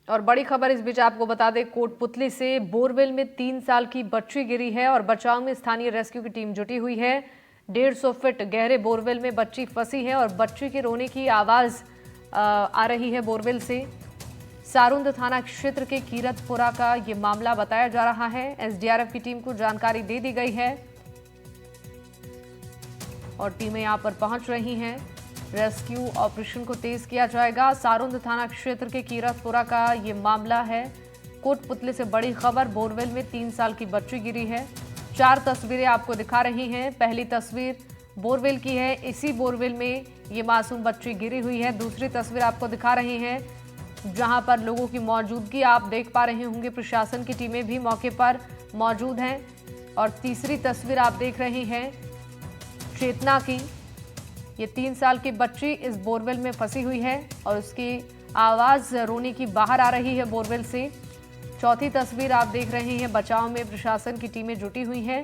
और बड़ी खबर इस बीच आपको बता दें, कोटपुतली से बोरवेल में 3 साल की बच्ची गिरी है और बचाव में स्थानीय रेस्क्यू की टीम जुटी हुई है। 150 फीट गहरे बोरवेल में बच्ची फंसी है और बच्ची के रोने की आवाज आ रही है बोरवेल से। सारुंद थाना क्षेत्र के कीरतपुरा का ये मामला बताया जा रहा है। एसडीआरएफ की टीम को जानकारी दे दी गई है और टीमें यहां पर पहुंच रही हैं। रेस्क्यू ऑपरेशन को तेज किया जाएगा। सारुंद थाना क्षेत्र के कीरतपुरा का ये मामला है। कोटपुतली से बड़ी खबर, बोरवेल में 3 साल की बच्ची गिरी है। 4 तस्वीरें आपको दिखा रही हैं। पहली तस्वीर बोरवेल की है, इसी बोरवेल में ये मासूम बच्ची गिरी हुई है। दूसरी तस्वीर आपको दिखा रही हैं जहां पर लोगों की मौजूदगी आप देख पा रहे होंगे। प्रशासन की टीमें भी मौके पर मौजूद हैं। और तीसरी तस्वीर आप देख रहे हैं चेतना की। ये 3 साल की बच्ची इस बोरवेल में फंसी हुई है और उसकी आवाज रोने की बाहर आ रही है बोरवेल से। चौथी तस्वीर आप देख रहे हैं, बचाव में प्रशासन की टीमें जुटी हुई हैं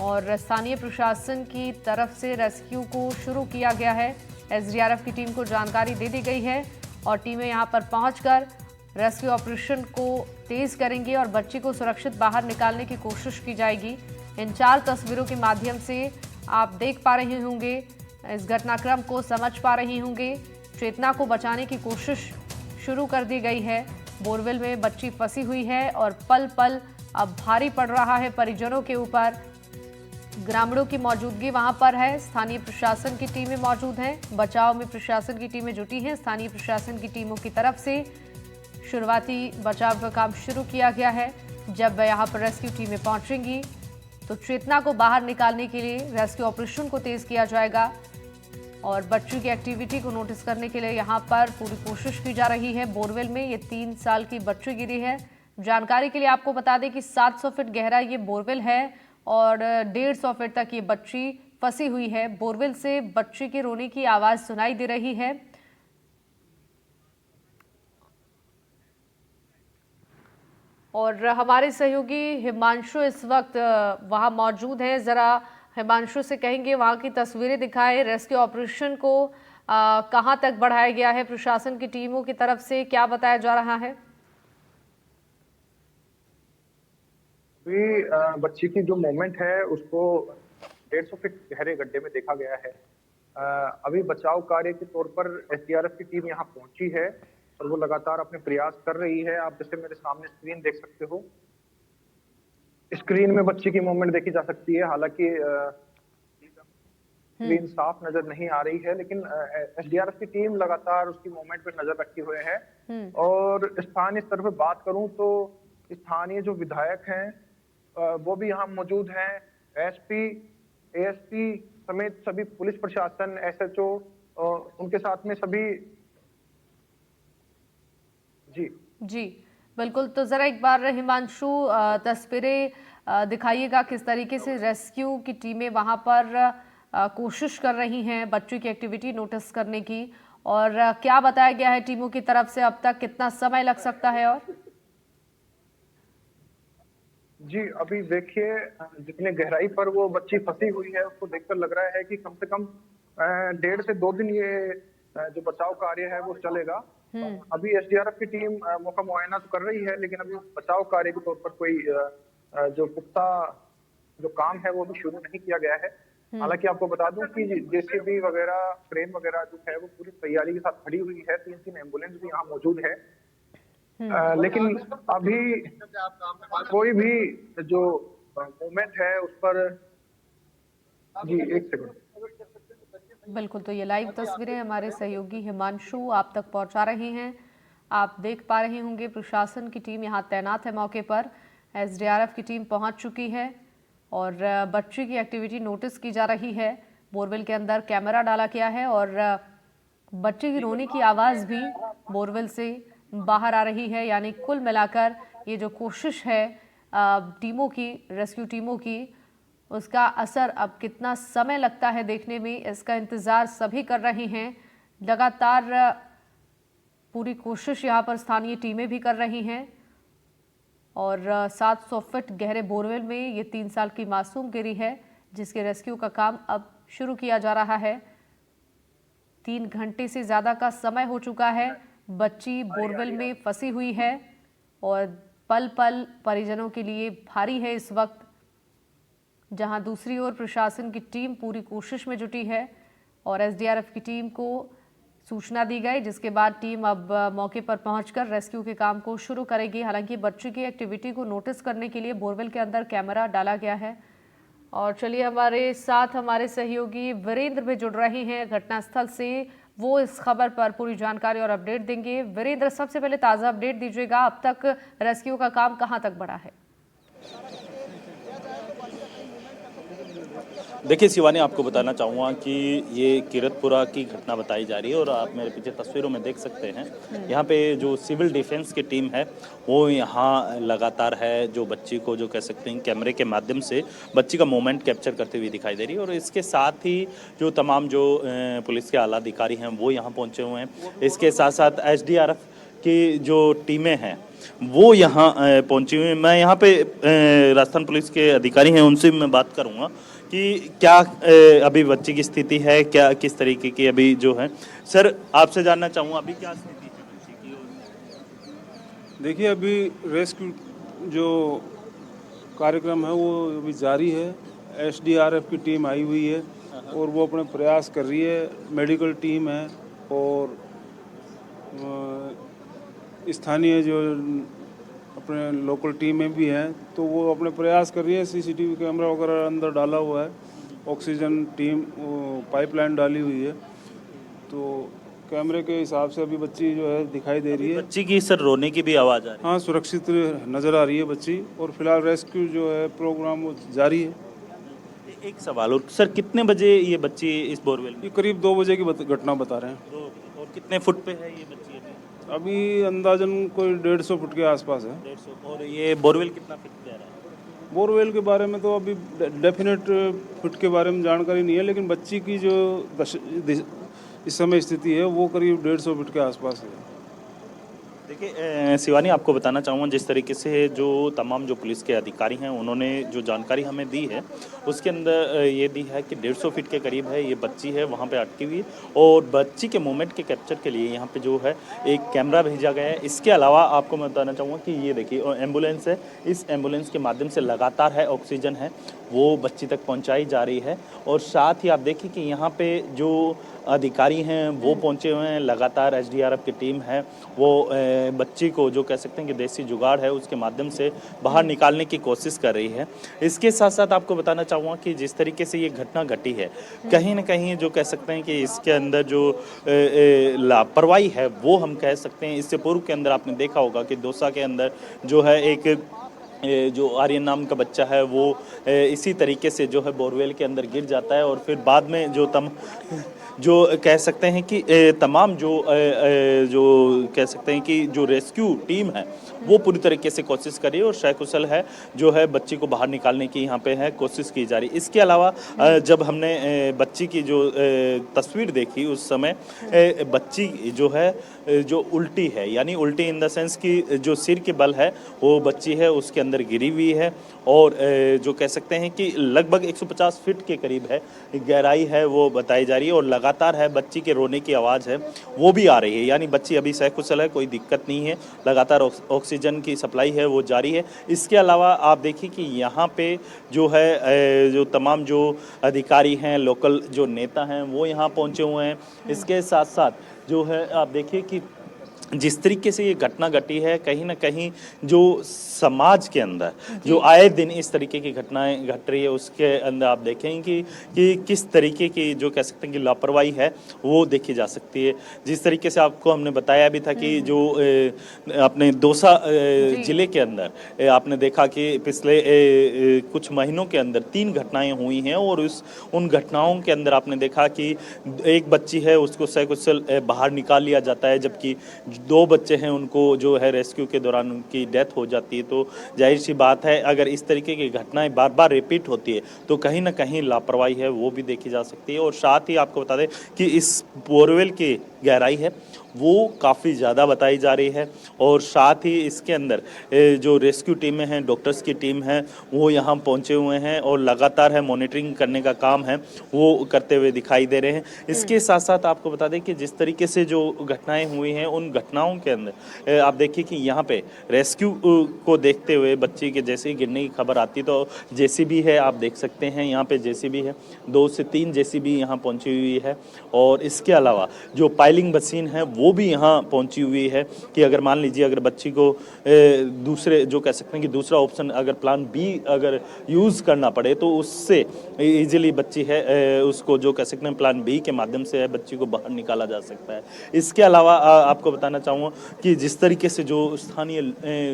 और स्थानीय प्रशासन की तरफ से रेस्क्यू को शुरू किया गया है। एसडीआरएफ की टीम को जानकारी दे दी गई है और टीमें यहां पर पहुंचकर रेस्क्यू ऑपरेशन को तेज करेंगी और बच्ची को सुरक्षित बाहर निकालने की कोशिश की जाएगी। इन 4 तस्वीरों के माध्यम से आप देख पा रहे होंगे, इस घटनाक्रम को समझ पा रहे होंगे। चेतना को बचाने की कोशिश शुरू कर दी गई है। बोरवेल में बच्ची फंसी हुई है और पल पल अब भारी पड़ रहा है परिजनों के ऊपर। ग्रामीणों की मौजूदगी वहां पर है। स्थानीय प्रशासन की टीमें मौजूद हैं। बचाव में प्रशासन की टीमें जुटी हैं। स्थानीय प्रशासन की टीमों की तरफ से शुरुआती बचाव का काम शुरू किया गया है। जब यहां पर रेस्क्यू टीमें पहुंचेंगी तो चेतना को बाहर निकालने के लिए रेस्क्यू ऑपरेशन को तेज किया जाएगा और बच्ची की एक्टिविटी को नोटिस करने के लिए यहां पर पूरी कोशिश की जा रही है। बोरवेल में ये 3 साल की बच्ची गिरी है। जानकारी के लिए आपको बता दें कि 700 फीट गहरा ये बोरवेल है और 150 फीट तक ये बच्ची फंसी हुई है। बोरवेल से बच्ची के रोने की आवाज सुनाई दे रही है और हमारे सहयोगी हिमांशु इस वक्त वहां मौजूद हैं। जरा हिमांशु से कहेंगे वहां की तस्वीरें दिखाएं। रेस्क्यू ऑपरेशन को कहां तक बढ़ाया गया है प्रशासन की टीमों की तरफ से, क्या बताया जा रहा है? अभी बच्ची की जो मूवमेंट है उसको 150 फीट गहरे गड्ढे में देखा गया है। अभी बचाव कार्य के तौर पर एसडीआरएफ की टीम यहाँ पहुंची है और वो लगातार अपने प्रयास कर रही है। आप जैसे मेरे सामने स्क्रीन देख सकते हो, स्क्रीन में बच्ची की मूवमेंट देखी जा सकती है। हालांकि स्क्रीन साफ नजर नहीं आ रही है, लेकिन एसडीआरएफ की टीम लगातार उसकी मूवमेंट पर नजर रखे हुए है। और स्थानीय स्तर पर बात करूं तो स्थानीय जो विधायक हैं वो भी यहाँ मौजूद हैं। एसपी, एएसपी समेत सभी पुलिस प्रशासन, एसएचओ उनके साथ में सभी। जी जी बिल्कुल। तो जरा एक बार हिमांशु तस्वीरें दिखाइएगा, किस तरीके से रेस्क्यू की टीमें वहां पर कोशिश कर रही हैं बच्चों की एक्टिविटी नोटिस करने की, और क्या बताया गया है टीमों की तरफ से अब तक, कितना समय लग सकता है? और जी, अभी देखिए जितने गहराई पर वो बच्ची फंसी हुई है उसको देखकर लग रहा है कि कम से कम 1.5 से 2 दिन ये जो बचाव कार्य है वो चलेगा। अभी एसडीआरएफ की टीम मौका मुआयना तो कर रही है, लेकिन अभी बचाव कार्य के तौर पर कोई जो पुख्ता जो काम है वो भी शुरू नहीं किया गया है। हालांकि आपको बता दूं कि जेसीबी वगैरह, क्रेन वगैरह जो है वो पूरी तैयारी के साथ खड़ी हुई है। 3 एम्बुलेंस भी यहाँ मौजूद है। लेकिन अभी कोई भी जो मूवमेंट है उस पर। जी, एक सेकंड। बिल्कुल, तो ये लाइव तस्वीरें हमारे सहयोगी हिमांशु आप तक पहुंचा रहे हैं। आप देख पा रहे होंगे प्रशासन की टीम यहाँ तैनात है मौके पर। एसडीआरएफ की टीम पहुंच चुकी है और बच्ची की एक्टिविटी नोटिस की जा रही है। बोरवेल के अंदर कैमरा डाला गया है और बच्चे की रोने की आवाज़ भी बोरवेल से बाहर आ रही है। यानी कुल मिलाकर ये जो कोशिश है टीमों की, रेस्क्यू टीमों की, उसका असर अब कितना समय लगता है देखने में, इसका इंतज़ार सभी कर रहे हैं। लगातार पूरी कोशिश यहाँ पर स्थानीय टीमें भी कर रही हैं और 700 फीट गहरे बोरवेल में ये 3 साल की मासूम गिरी है, जिसके रेस्क्यू का काम अब शुरू किया जा रहा है। 3 घंटे से ज़्यादा का समय हो चुका है बच्ची बोरवेल में फंसी हुई है और पल पल परिजनों के लिए भारी है इस वक्त, जहां दूसरी ओर प्रशासन की टीम पूरी कोशिश में जुटी है और एसडीआरएफ की टीम को सूचना दी गई, जिसके बाद टीम अब मौके पर पहुंचकर रेस्क्यू के काम को शुरू करेगी। हालांकि बच्ची की एक्टिविटी को नोटिस करने के लिए बोरवेल के अंदर कैमरा डाला गया है। और चलिए हमारे साथ हमारे सहयोगी वीरेंद्र भी जुड़ रहे हैं घटनास्थल से, वो इस खबर पर पूरी जानकारी और अपडेट देंगे। वीरेंद्र, सबसे पहले ताज़ा अपडेट दीजिएगा, अब तक रेस्क्यू का काम कहां तक बढ़ा है? देखिए शिवानी, आपको बताना चाहूँगा कि ये कीरतपुरा की घटना बताई जा रही है और आप मेरे पीछे तस्वीरों में देख सकते हैं। यहाँ पे जो सिविल डिफेंस की टीम है वो यहाँ लगातार है, जो बच्ची को जो कह सकते हैं कैमरे के माध्यम से बच्ची का मोमेंट कैप्चर करते हुए दिखाई दे रही है। और इसके साथ ही जो तमाम जो पुलिस के आला अधिकारी हैं वो यहाँ पहुँचे हुए हैं। इसके साथ साथ एसडीआरएफ की जो टीमें हैं वो यहाँ पहुँची हुई हैं। मैं यहाँ पे राजस्थान पुलिस के अधिकारी हैं, उनसे मैं बात करूँगा कि क्या अभी बच्ची की स्थिति है, क्या किस तरीके की अभी जो है। सर, आपसे जानना चाहूँगा अभी क्या स्थिति है बच्ची की? देखिए, अभी रेस्क्यू जो कार्यक्रम है वो अभी जारी है। एसडीआरएफ की टीम आई हुई है और वो अपने प्रयास कर रही है। मेडिकल टीम है और स्थानीय जो अपने लोकल टीमें भी हैं, तो वो अपने प्रयास कर रही है। सीसीटीवी कैमरा वगैरह अंदर डाला हुआ है, ऑक्सीजन टीम पाइपलाइन डाली हुई है, तो कैमरे के हिसाब से अभी बच्ची जो है दिखाई दे रही है। बच्ची की सर रोने की भी आवाज़ आ रही है? हाँ, सुरक्षित नज़र आ रही है बच्ची और फिलहाल रेस्क्यू जो है प्रोग्राम वो जारी है। एक सवाल, और सर कितने बजे ये बच्ची इस बोरवेल में? ये करीब 2 बजे की घटना बता रहे हैं। और कितने फुट पे है ये बच्ची अभी अंदाजन कोई 150 फुट के आसपास है। 150। और ये बोरवेल कितना फीट पे आ रहा है? बोरवेल के बारे में तो अभी डेफिनेट फुट के बारे में जानकारी नहीं है, लेकिन बच्ची की जो इस समय स्थिति है वो करीब 150 फीट के आसपास है। देखिए शिवानी, आपको बताना चाहूँगा जिस तरीके से जो तमाम जो पुलिस के अधिकारी हैं उन्होंने जो जानकारी हमें दी है उसके अंदर ये दी है कि 150 फीट के करीब है ये बच्ची है वहाँ पे अटकी हुई, और बच्ची के मूवमेंट के कैप्चर के लिए यहाँ पे जो है एक कैमरा भेजा गया है। इसके अलावा आपको मैं बताना चाहूँगा कि ये देखिए एम्बुलेंस है, इस एम्बुलेंस के माध्यम से लगातार है ऑक्सीजन है वो बच्ची तक पहुँचाई जा रही है। और साथ ही आप देखिए कि यहाँ पे जो अधिकारी हैं वो पहुंचे हुए हैं, लगातार एसडीआरएफ की टीम है वो बच्ची को जो कह सकते हैं कि देसी जुगाड़ है उसके माध्यम से बाहर निकालने की कोशिश कर रही है। इसके साथ साथ आपको बताना चाहूँगा कि जिस तरीके से ये घटना घटी है, कहीं ना कहीं जो कह सकते हैं कि इसके अंदर जो लापरवाही है वो हम कह सकते हैं। इससे पूर्व के अंदर आपने देखा होगा कि दौसा के अंदर जो है एक जो आर्यन नाम का बच्चा है वो इसी तरीके से जो है बोरवेल के अंदर गिर जाता है, और फिर बाद में जो कह सकते हैं कि तमाम जो कह सकते हैं कि जो रेस्क्यू टीम है वो पूरी तरीके से कोशिश कर रही है और सकुशल है जो है बच्ची को बाहर निकालने की यहाँ पे है कोशिश की जा रही है। इसके अलावा जब हमने बच्ची की जो तस्वीर देखी उस समय बच्ची जो है जो उल्टी है, यानी उल्टी इन द सेंस कि जो सिर के बल है वो बच्ची है उसके अंदर गिरी हुई है, और जो कह सकते हैं कि लगभग 150 फीट के करीब है गहराई है वो बताई जा रही है, और लगातार है बच्ची के रोने की आवाज़ है वो भी आ रही है, यानी बच्ची अभी सकुशल है, कोई दिक्कत नहीं है। लगातार ऑक्सीजन की सप्लाई है वो जारी है। इसके अलावा आप देखिए कि यहाँ पे जो है जो तमाम जो अधिकारी हैं, लोकल जो नेता हैं वो यहाँ पहुँचे हुए हैं। इसके साथ साथ जो है आप देखिए कि जिस तरीके से ये घटना घटी है, कहीं ना कहीं जो समाज के अंदर जो आए दिन इस तरीके की घटनाएं घट रही है उसके अंदर आप देखेंगे कि किस तरीके की जो कह सकते हैं कि लापरवाही है वो देखी जा सकती है। जिस तरीके से आपको हमने बताया भी था कि जो अपने दौसा जिले के अंदर आपने देखा कि पिछले कुछ महीनों के अंदर 3 घटनाएं हुई हैं, और उन घटनाओं के अंदर आपने देखा कि एक बच्ची है उसको सकुशल बाहर निकाल लिया जाता है, जबकि 2 बच्चे हैं उनको जो है रेस्क्यू के दौरान उनकी डेथ हो जाती है। तो जाहिर सी बात है अगर इस तरीके की घटनाएं बार बार रिपीट होती है तो कहीं ना कहीं लापरवाही है वो भी देखी जा सकती है। और साथ ही आपको बता दें कि इस बोरवेल के गहराई है वो काफ़ी ज़्यादा बताई जा रही है। और साथ ही इसके अंदर जो रेस्क्यू टीमें हैं, डॉक्टर्स की टीम है, वो यहाँ पहुँचे हुए हैं और लगातार है मॉनिटरिंग करने का काम है वो करते हुए दिखाई दे रहे हैं। इसके साथ साथ आपको बता दें कि जिस तरीके से जो घटनाएं हुई हैं उन घटनाओं के अंदर आप देखिए कि यहाँ पे रेस्क्यू को देखते हुए बच्ची के जैसे ही गिरने की खबर आती तो जेसीबी है, आप देख सकते हैं यहाँ पे जेसीबी है, 2 से 3 जेसीबी यहाँ पहुँची हुई है। और इसके अलावा जो पाइलिंग मशीन है वो भी यहाँ पहुँची हुई है कि अगर मान लीजिए अगर बच्ची को दूसरे जो कह सकते हैं कि दूसरा ऑप्शन अगर प्लान बी अगर यूज़ करना पड़े तो उससे इजीली बच्ची है उसको जो कह सकते हैं प्लान बी के माध्यम से है बच्ची को बाहर निकाला जा सकता है। इसके अलावा आपको बताना चाहूँगा कि जिस तरीके से जो स्थानीय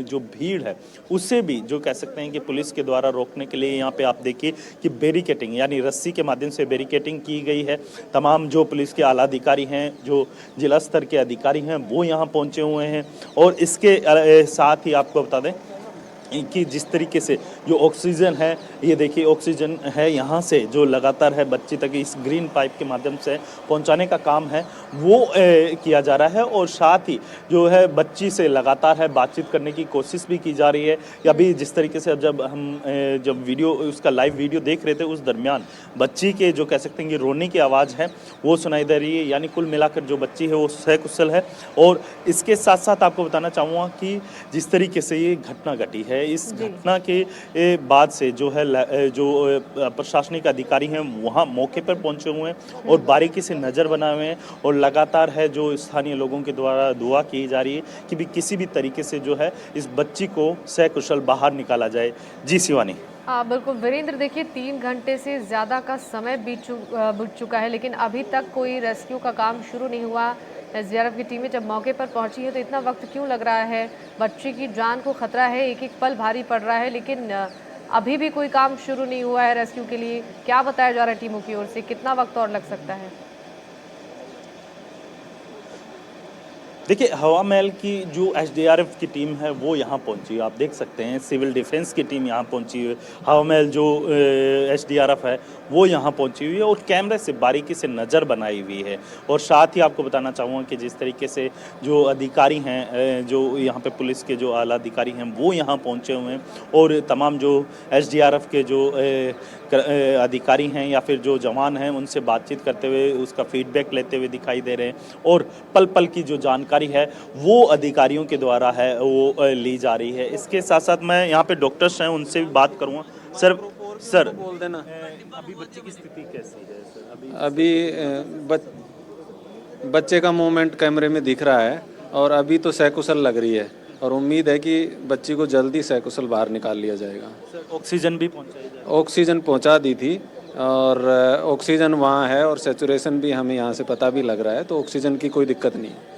जो भीड़ है उसे भी जो कह सकते हैं कि पुलिस के द्वारा रोकने के लिए यहाँ पे आप देखिए कि बैरिकेटिंग यानी रस्सी के माध्यम से बैरिकेटिंग की गई है। तमाम जो पुलिस के आला अधिकारी हैं, जो जिला स्तर के अधिकारी हैं वो यहाँ पहुँचे हुए हैं। और इसके साथ ही आपको बता दें कि जिस तरीके से जो ऑक्सीजन है, ये देखिए ऑक्सीजन है यहाँ से जो लगातार है बच्ची तक इस ग्रीन पाइप के माध्यम से पहुँचाने का काम है वो किया जा रहा है। और साथ ही जो है बच्ची से लगातार है बातचीत करने की कोशिश भी की जा रही है। अभी जिस तरीके से जब हम जब वीडियो उसका लाइव वीडियो देख रहे थे उस दरमियान बच्ची के जो कह सकते हैं कि रोने की आवाज़ है वो सुनाई दे रही है। यानी कुल मिलाकर जो बच्ची है वो सकुशल है। और इसके साथ साथ आपको बताना चाहूँगा कि जिस तरीके से ये घटना घटी है, इस घटना के बाद से जो है जो प्रशासनिक अधिकारी हैं वहाँ मौके पर पहुँचे हुए हैं और बारीकी से नज़र बनाए हुए हैं। और लगातार है जो स्थानीय लोगों के द्वारा दुआ की जा रही है कि भी किसी भी तरीके से जो है इस बच्ची को सकुशल बाहर निकाला जाए। जी शिवानी। हाँ बिल्कुल वीरेंद्र, देखिए 3 घंटे से ज़्यादा का समय बीत चुका है लेकिन अभी तक कोई रेस्क्यू का काम शुरू नहीं हुआ। एसडीआरएफ की टीमें जब मौके पर पहुंची है तो इतना वक्त क्यों लग रहा है? बच्ची की जान को खतरा है, एक एक पल भारी पड़ रहा है लेकिन अभी भी कोई काम शुरू नहीं हुआ है रेस्क्यू के लिए। क्या बताया जा रहा है टीमों की ओर से, कितना वक्त और लग सकता है? देखिए हवा महल की जो एसडीआरएफ की टीम है वो यहाँ पहुँची है, आप देख सकते हैं सिविल डिफेंस की टीम यहाँ पहुँची है। हवा महल जो एसडीआरएफ है वो यहाँ पहुँची हुई है और कैमरे से बारीकी से नज़र बनाई हुई है। और साथ ही आपको बताना चाहूँगा कि जिस तरीके से जो अधिकारी हैं, जो यहाँ पे पुलिस के जो आला अधिकारी हैं वो यहाँ पहुँचे हुए हैं और तमाम जो एसडीआरएफ के जो अधिकारी हैं या फिर जो जवान हैं उनसे बातचीत करते हुए उसका फीडबैक लेते हुए दिखाई दे रहे हैं। और पल पल की जो जानकारी है वो अधिकारियों के द्वारा है वो ली जा रही है। इसके साथ साथ मैं यहाँ पे डॉक्टर्स हैं उनसे भी बात करूँगा। सर बोल देना, अभी बच्चे की स्थिति कैसी है सर? अभी बच्चे का मूवमेंट कैमरे में दिख रहा है और अभी तो सकुशल लग रही है और उम्मीद है कि बच्ची को जल्दी सकुशल बाहर निकाल लिया जाएगा। सर ऑक्सीजन भी पहुँचाई जाए? ऑक्सीजन पहुंचा दी थी और ऑक्सीजन वहाँ है और सेचुरेशन भी हमें यहाँ से पता भी लग रहा है, तो ऑक्सीजन की कोई दिक्कत नहीं है।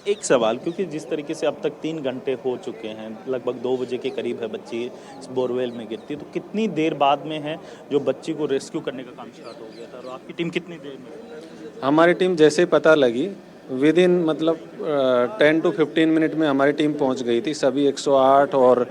एक सवाल, क्योंकि जिस तरीके से अब तक 3 घंटे हो चुके हैं, लगभग 2 बजे के करीब है बच्ची इस बोरवेल में गिरती, तो कितनी देर बाद में है जो बच्ची को रेस्क्यू करने का काम स्टार्ट हो गया था और आपकी टीम कितनी देर में? हमारी टीम जैसे पता लगी विद इन मतलब 10 to 15 मिनट में हमारी टीम पहुंच गई थी। सभी 108 और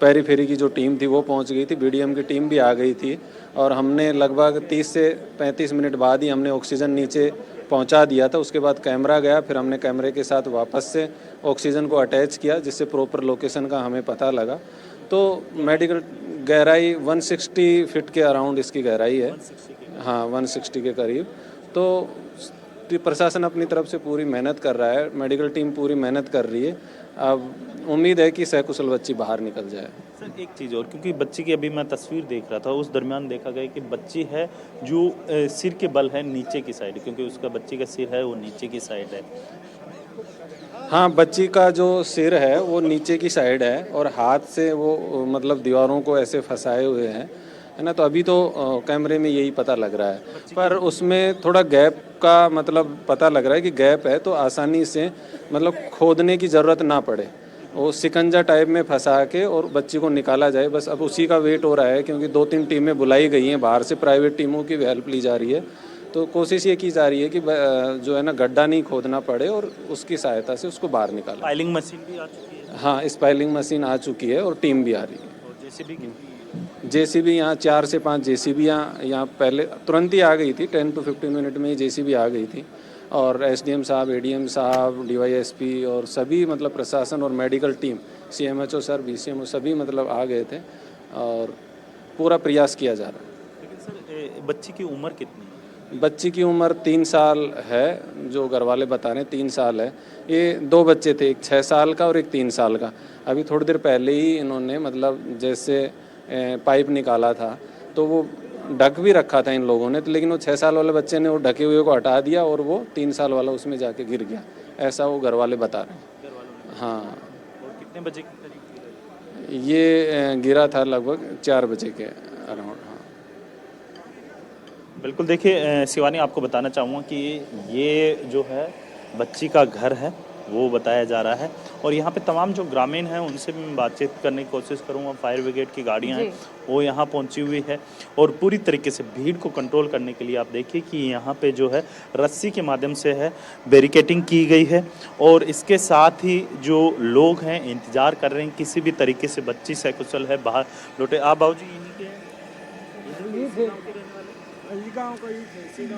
पेरीफेरी की जो टीम थी वो पहुंच गई थी, बीडीएम की टीम भी आ गई थी और हमने लगभग 30 से 35 मिनट बाद ही हमने ऑक्सीजन नीचे पहुंचा दिया था। उसके बाद कैमरा गया, फिर हमने कैमरे के साथ वापस से ऑक्सीजन को अटैच किया जिससे प्रॉपर लोकेशन का हमें पता लगा। तो मेडिकल गहराई 160 फीट के अराउंड इसकी गहराई है, हाँ 160 के करीब। तो प्रशासन अपनी तरफ से पूरी मेहनत कर रहा है, मेडिकल टीम पूरी मेहनत कर रही है। अब उम्मीद है कि सकुशल बच्ची बाहर निकल जाए। सर एक चीज़ और, क्योंकि बच्ची की अभी मैं तस्वीर देख रहा था उस दरमियान देखा गया कि बच्ची है जो सिर के बल है नीचे की साइड, क्योंकि उसका बच्ची का सिर है वो नीचे की साइड है। हाँ, बच्ची का जो सिर है वो नीचे की साइड है और हाथ से वो मतलब दीवारों को ऐसे फंसाए हुए हैं, है ना। तो अभी तो कैमरे में यही पता लग रहा है, पर उसमें थोड़ा गैप का मतलब पता लग रहा है कि गैप है, तो आसानी से मतलब खोदने की ज़रूरत ना पड़े, वो सिकंजा टाइप में फंसा के और बच्ची को निकाला जाए। बस अब उसी का वेट हो रहा है, क्योंकि 2-3 टीमें बुलाई गई हैं बाहर से, प्राइवेट टीमों की भी हेल्प ली जा रही है। तो कोशिश ये की जा रही है कि जो है ना गड्ढा नहीं खोदना पड़े और उसकी सहायता से उसको बाहर निकाला। फाइलिंग मशीन भी आ चुकी है? हाँ, स्पाइलिंग मशीन आ चुकी है और टीम भी आ रही है। और जेसीबी यहाँ 4 से 5 जेसीबी यहाँ पहले तुरंत ही आ गई थी, 10 to 15 मिनट में ही जेसीबी आ गई थी। और एसडीएम साहब, एडीएम साहब, डीवाईएसपी और सभी मतलब प्रशासन और medical team, CMHO sir, BCMO सभी मतलब आ गए थे और पूरा प्रयास किया जा रहा है। लेकिन सर बच्ची की उम्र कितनी है? बच्ची की उम्र 3 साल है, जो घर वाले बता रहे हैं 3 साल है। ये 2 बच्चे थे, एक 6 साल का और एक 3 साल का। अभी थोड़ी देर पहले ही इन्होंने मतलब जैसे पाइप निकाला था तो वो ढक भी रखा था इन लोगों ने, तो लेकिन वो 6 साल वाले बच्चे ने वो ढके हुए को हटा दिया और वो 3 साल वाला उसमें जाके गिर गया, ऐसा वो घर वाले बता रहे हैं। हाँ। और कितने बजे के करीब गिरा? ये गिरा था लगभग 4 बजे के अराउंड। हाँ। बिल्कुल, देखिए शिवानी, आपको बताना चाहूँगा कि ये जो है बच्ची का घर है, वो बताया जा रहा है और यहाँ पे तमाम जो ग्रामीण हैं उनसे भी मैं बातचीत करने की कोशिश करूँगा। फायर ब्रिगेड की गाड़ियाँ हैं वो यहाँ पहुँची हुई है और पूरी तरीके से भीड़ को कंट्रोल करने के लिए आप देखिए कि यहाँ पे जो है रस्सी के माध्यम से है बैरिकेटिंग की गई है और इसके साथ ही जो लोग हैं इंतज़ार कर रहे हैं किसी भी तरीके से बच्ची सकुशल है बाहर लौटे। आप बाबूजी यहीं के हैं?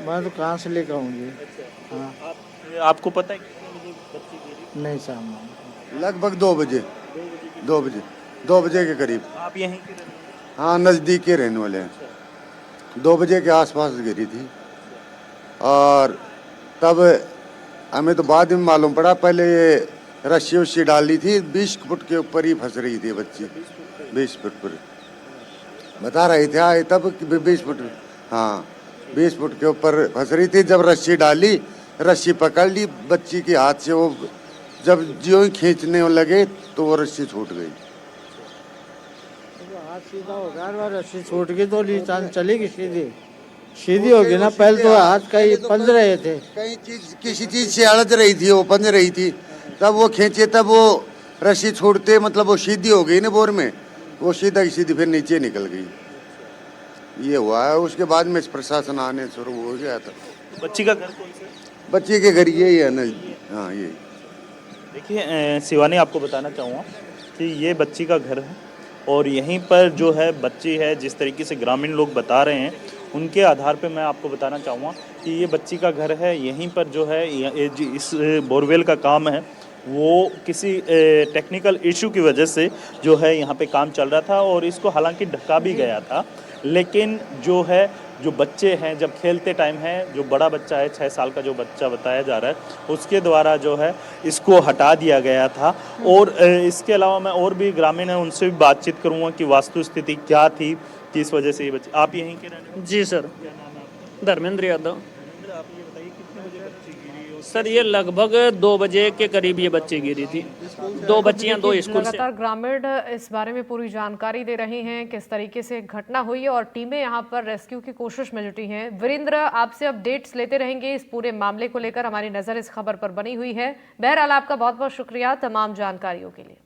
मैं तो कहाँ से लेकर आऊँगी। हाँ, आपको पता है कितने बजे बच्ची गिरी? नहीं सामने लगभग 2 बजे 2 बजे के करीब। आप यहीं के रहने वाले? हाँ, नज़दीक के रहने वाले हैं। 2 बजे के आसपास गिरी थी और तब हमें तो बाद में मालूम पड़ा, पहले ये रस्सी उस्सी डाली थी, 20 फुट के ऊपर ही फंस रही थी बच्ची। 20 फुट पर बता रहे थे आए तब कि 20 फुट, हाँ 20 फुट के ऊपर फंस रही थी। जब रस्सी डाली, रस्सी पकड़ ली बच्ची के हाथ से, वो जब ज्यों ही खींचने लगे तो वो रस्सी छूट गई। हाथ सीधा हो गया, रस्सी छूट गई तो निशान चलेगी सीधी होगी ना। पहले तो हाथ का ही पंज रहे थे, कहीं चीज किसी चीज से अड़द रही थी, वो पंज रही थी, तब वो खींचे, तब वो रस्सी छूटते मतलब वो सीधी हो गई ना बोर में, वो सीधा की सीधी फिर नीचे निकल गई। ये हुआ है। उसके बाद में प्रशासन आने शुरू हो गया था। बच्ची का घर कौन सा है? बच्चे के घर यही है ना। हाँ, यही। देखिए शिवानी, आपको बताना चाहूँगा कि ये बच्ची का घर है और यहीं पर जो है बच्ची है, जिस तरीके से ग्रामीण लोग बता रहे हैं उनके आधार पे मैं आपको बताना चाहूँगा कि ये बच्ची का घर है। यहीं पर जो है इस बोरवेल का काम है वो किसी टेक्निकल इशू की वजह से जो है यहाँ पे काम चल रहा था और इसको हालांकि ढका भी गया था, लेकिन जो है जो बच्चे हैं जब खेलते टाइम है, जो बड़ा बच्चा है 6 साल का जो बच्चा बताया जा रहा है उसके द्वारा जो है इसको हटा दिया गया था। और इसके अलावा मैं और भी ग्रामीण हैं उनसे भी बातचीत करूंगा कि वास्तु स्थिति क्या थी, किस वजह से ये बच्चे। आप यहीं के रहने वाले? जी सर, क्या नाम है आपका? धर्मेंद्र यादव। आप ये बताइए कितने बजे बच्ची गिरी? सर ये लगभग 2 बजे के करीब ये बच्ची गिरी थी। 2 बच्चियां 2 स्कूल से। लगातार ग्रामीण इस बारे में पूरी जानकारी दे रहे हैं किस तरीके से घटना हुई है और टीमें यहां पर रेस्क्यू की कोशिश में जुटी हैं। वीरेंद्र, आपसे अपडेट्स लेते रहेंगे इस पूरे मामले को लेकर, हमारी नजर इस खबर पर बनी हुई है। बहरहाल आपका बहुत बहुत शुक्रिया तमाम जानकारियों के लिए।